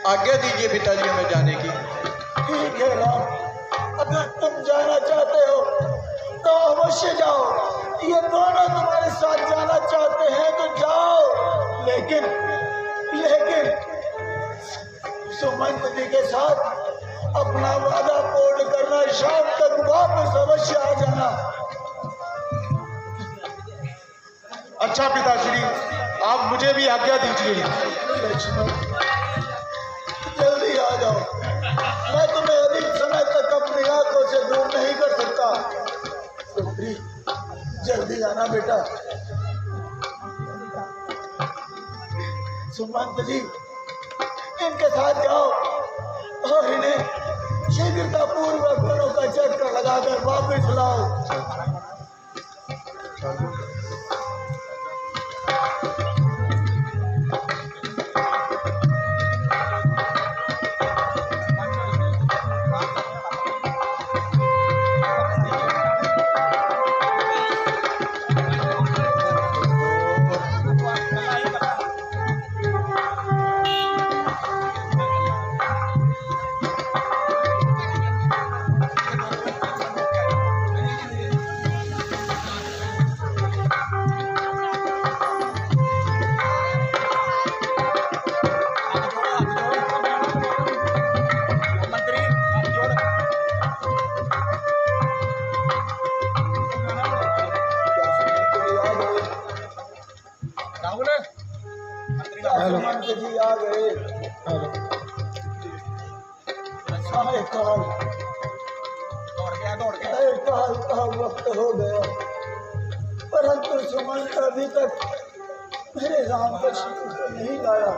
आज्ञा दीजिए पिताजी हमें जाने की। ठीक है राम, अगर तुम जाना चाहते हो तो अवश्य जाओ। ये दोनों तुम्हारे साथ जाना चाहते हैं तो जाओ, लेकिन सुमंत जी के साथ अपना वादा पूर्ण करना, शाम तक वापस अवश्य अवश्य आ जाना। अच्छा पिताश्री, आप मुझे भी आज्ञा दीजिए। लक्ष्मण, जल्दी आ जाओ। मैं तुम्हें अधिक समय तक अपनी आंखों से दूर नहीं कर सकता। सुंदरी, जल्दी आना बेटा। सुमंत जी, इनके साथ जाओ और इन्हें शीघ्रता पूर्वक घरों का चक्कर लगाकर वापस लाओ। सुमंत जी आ गए। काल का वक्त हो गया, परंतु सुमंत अभी तक मेरे राम का शीघ्र नहीं लाया।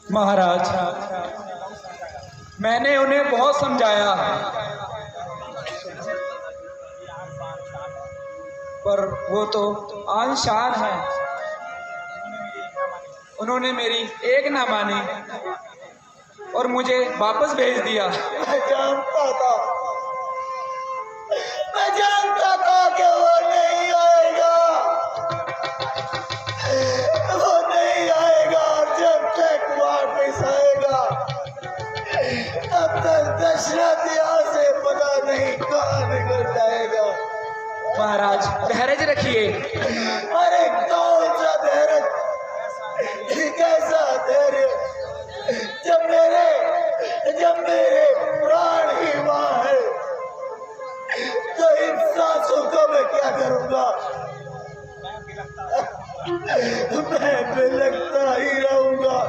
महाराज, मैंने उन्हें बहुत समझाया, पर वो तो आन शान है। उन्होंने मेरी एक ना मानी और मुझे वापस भेज दिया। मैं जानता था कि वो नहीं आएगा, वो नहीं आएगा। जब तक वापस आएगा तब तक दशरथ यहाँ से पता नहीं कहाँ निकल जाएगा। महाराज, धैर्य रखिए। अरे कौन सा धैर्य, कैसा धैर्य, जब मेरे प्राण ही वहाँ है, तो इन सांसों को मैं क्या करूँगा? मैं बिलखता ही रहूँगा।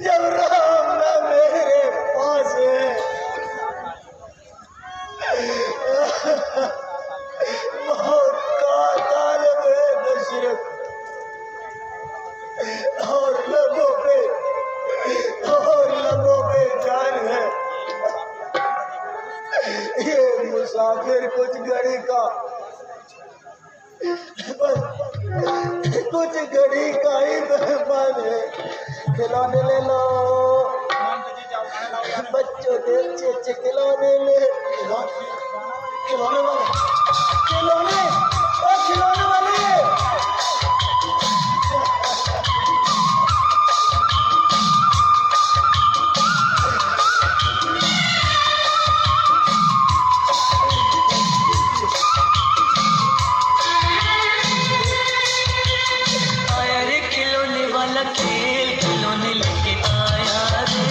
जब राम ना मेरे पास है, मौत का तालब है दशरथ, और लोगों पे जान है। ये मुसाफिर कुछ घड़ी का, कुछ घड़ी का ही मेहमान है। खिलौने ले लो बच्चों के, अच्छे अच्छे खिलौने ले। खिलौने वाले, खिलौने वाले। आया रे खिलौने वाला खेल, खिलौने लेके आया रे।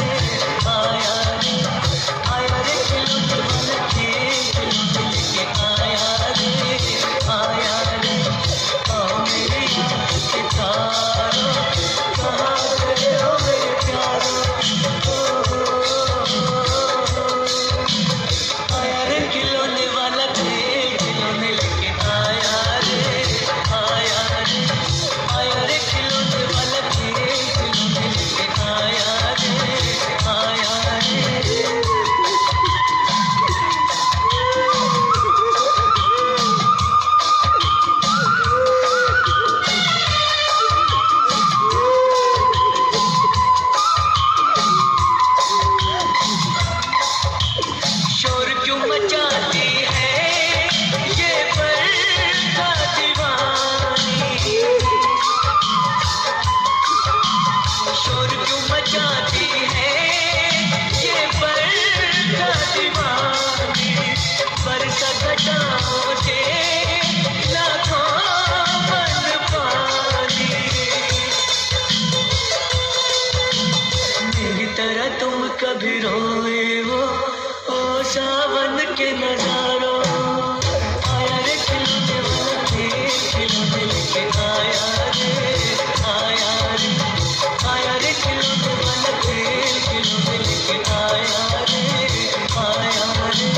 कभी रोए वो ओ सावन के नजारों। आया रे खिलौने वाला खेल, खिलौने लेके आया रे, आया रे, आया रे खिलौने वाला खेल, खिलौने लेके आया रे, आया रे।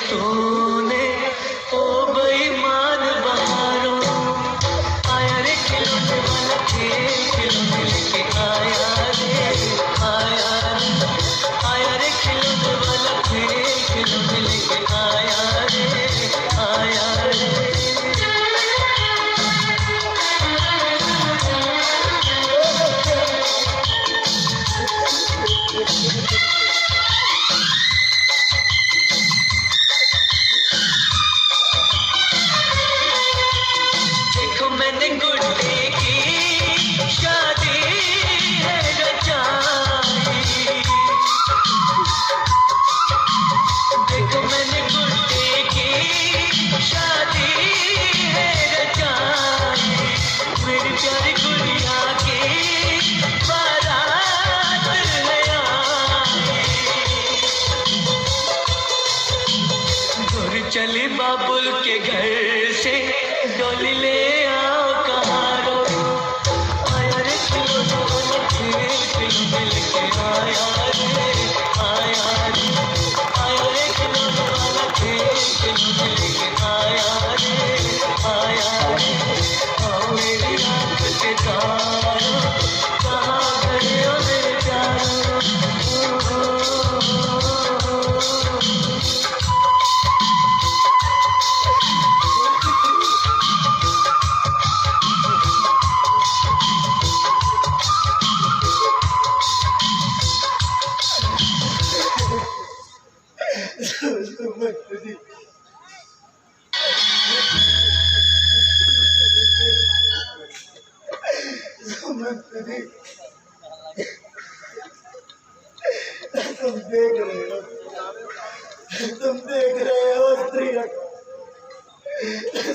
तूने ओ बेईमान बहारों। आया रे खिलौने वाला खेल, खिलौने लेके आया रे, आया रे, आया रे खिलौने वाला खेल, खिलौने लेके आया रे, आया रे। मैंने गुड्डे की शादी है रचाई, देखो मैंने गुड्डे की शादी है रचाई। मेरी प्यारी गुड़िया की बारात है आई। गुर चली बाबुल के घर से डोली ले आओ कहारो। आया रे खिलौने वाला खेल, खिलौने लेके आया रे, आया रे, आया रे खिलौने वाला खेल, खिलौने लेके आया रे, आया रे। आओ मेरी आँख के तारों, कहाँ गए हो मेरे प्यारों। तुम देख रहे हो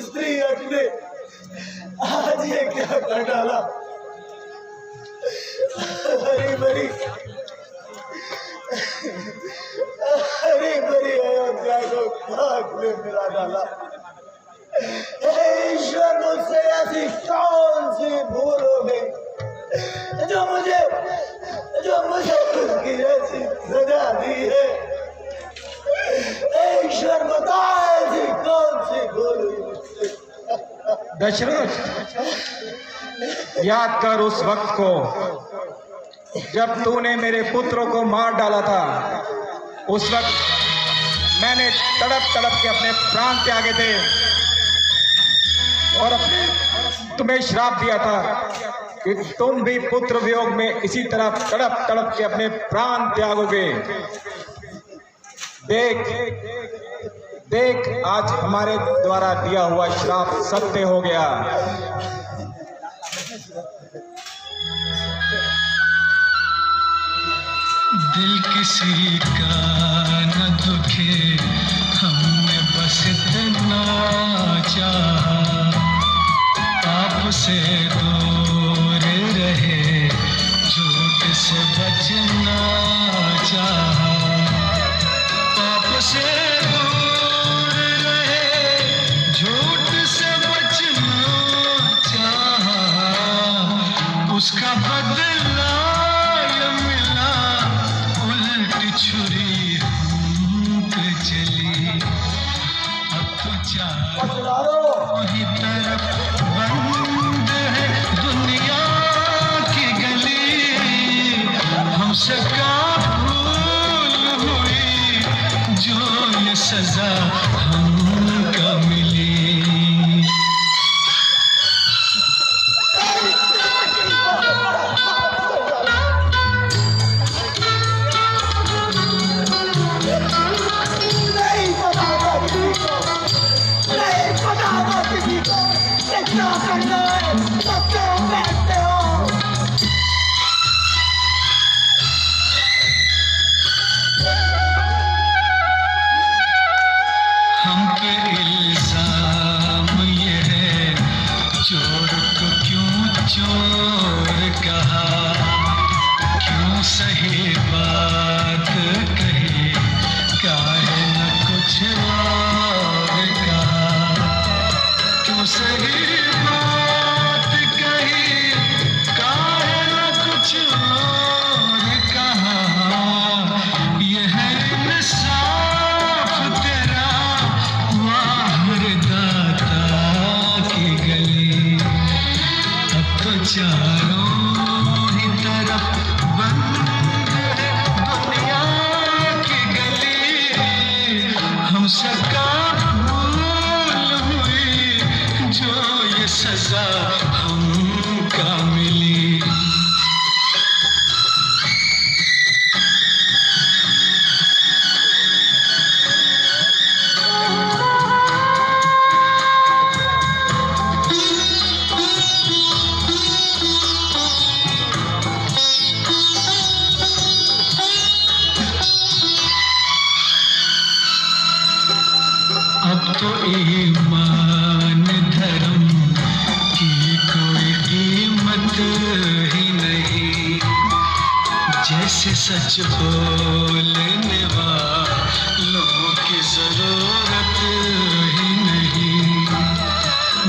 स्त्री हट ने आज ये क्या कर डाला। हरी भरी अयोध्या को खाक में मिला डाला। ईश्वर मुझसे ऐसी कौन सी भूल हो गई जो मुझे उसकी ऐसी सजा दी है। ईश्वर बताए ऐसी कौन सी भूल हुई मुझसे। दशरथ, याद कर उस वक्त को जब तूने मेरे पुत्रों को मार डाला था। उस वक्त मैंने तड़प तड़प के अपने प्राण त्यागे थे और तुम्हें श्राप दिया था कि तुम भी पुत्र वियोग में इसी तरह तड़प तड़प के अपने प्राण त्यागोगे। देख देख, आज हमारे द्वारा दिया हुआ श्राप सत्य हो गया। दिल किसी का न दुखे, हमने बस इतना चाहा, आपसे दूर रहे, झूठ से बचना चाहा, पाप से दूर रहे, झूठ से बचना चाहा, उसका बदला छुरी हम पे चली, अब तो चारों ही तरफ बंद है दुनिया। चारों ही तरफ बंद है दुनिया की गली, हमसे का भूल हुई जो ये सजा हमका मिली। अब तो ईमान धर्म की कोई कीमत ही नहीं, जैसे सच बोलने वालों की जरूरत ही नहीं,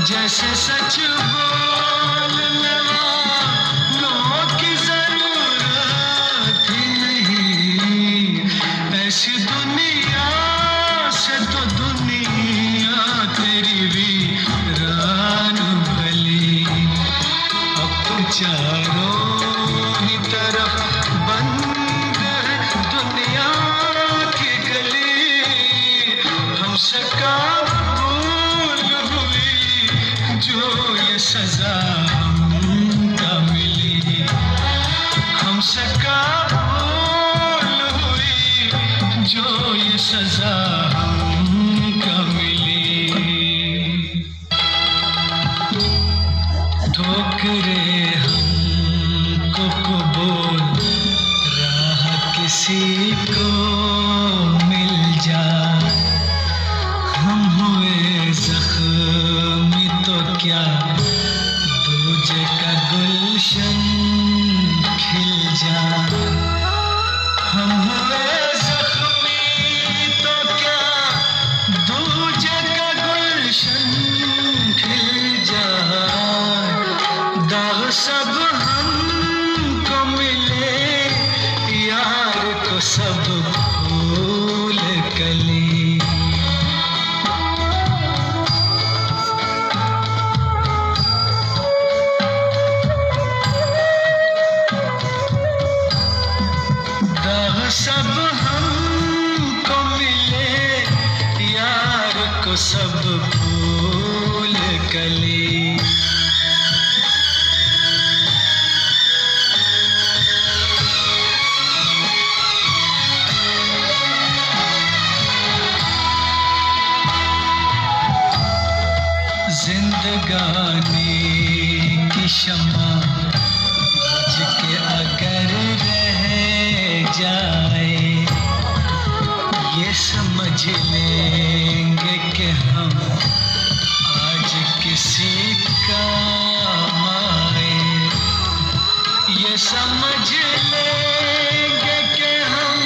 जैसे सच बोलने वालों की जरूरत ही नहीं। ऐसी दुनिया से तो दुनिया तेरी वीरान भली, अब तो चारों ही तरफ बंद है दुनिया की गली, हमसे का भूल हुई जो ये सजा हमका मिली, हमसे का भूल हुई जो ये सजा हमका मिली। ठोकरे हमको कबूल राह किसी को मिल जा, हम हुए जख्मी तो क्या दूजे का गुलशन खिल जा, हम हुए जख्मी तो क्या दूजे का गुलशन खिल जा, दाग सब हमको मिले यार को सब फूल कली। दाग सब हमको मिले यार को सब फूल कली। जिंदगानी की शम्मा बुझ के अगर रह जाए, ये समझ लेंगे कि हम आज किसी काम आए, ये समझ लेंगे कि हम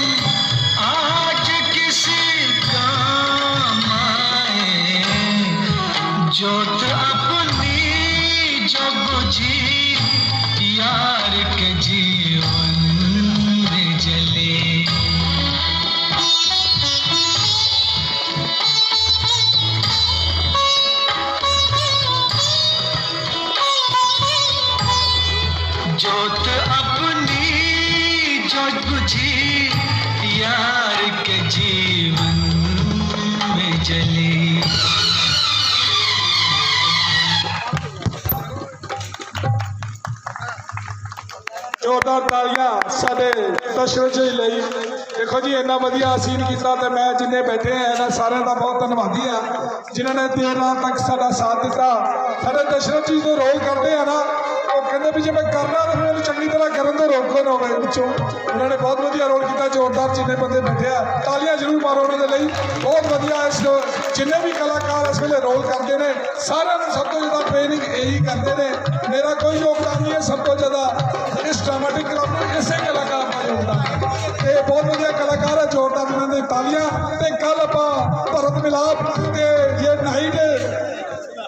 आज किसी काम आए, जोत अपनी जो बुझी यार के जीवन में जले। जोत अपनी जो बुझी यार के जीवन में जले। जोरदार तालियां साडे दर्शक जी ਲਈ। देखो जी इन्ना वधिया सीन किया, तो मैं जिन्हें बैठे हैं इन्होंने सारे का बहुत धन्यवादी हाँ जिन्होंने देर रात तक साडा साथ दिता। साडे दर्शक जी जो रोल करते हैं ना, वो कहते भी जो मैं करना तो फिर चंगी तरह करन तो रोको ना होवे पिछों। उन्होंने बहुत वधिया रोल किया, जोरदार जिन्हें बंदे बैठे हैं तालियां जरूर मारो उन्होंने लिए। बहुत वधिया इस जिन्हें भी कलाकार इस वेले रोल करते हैं सारे सब तो ज़्यादा ट्रेनिंग यही करते हैं। मेरा कोई योगदान नहीं है, सब तो ज़्यादा इस ड्रामेटिक क्लब में इसे कलाकार का योगदान है। ये बहुत वधिया कलाकार है, जोरदार उन्होंने तालियां। तो कल आप भरत मिलाप के ये नाइट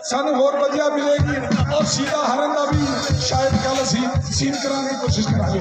सानू होर वधिया मिलेगी और सीधा हरन का भी शायद कल असीं सीन कराने की कोशिश करांगे।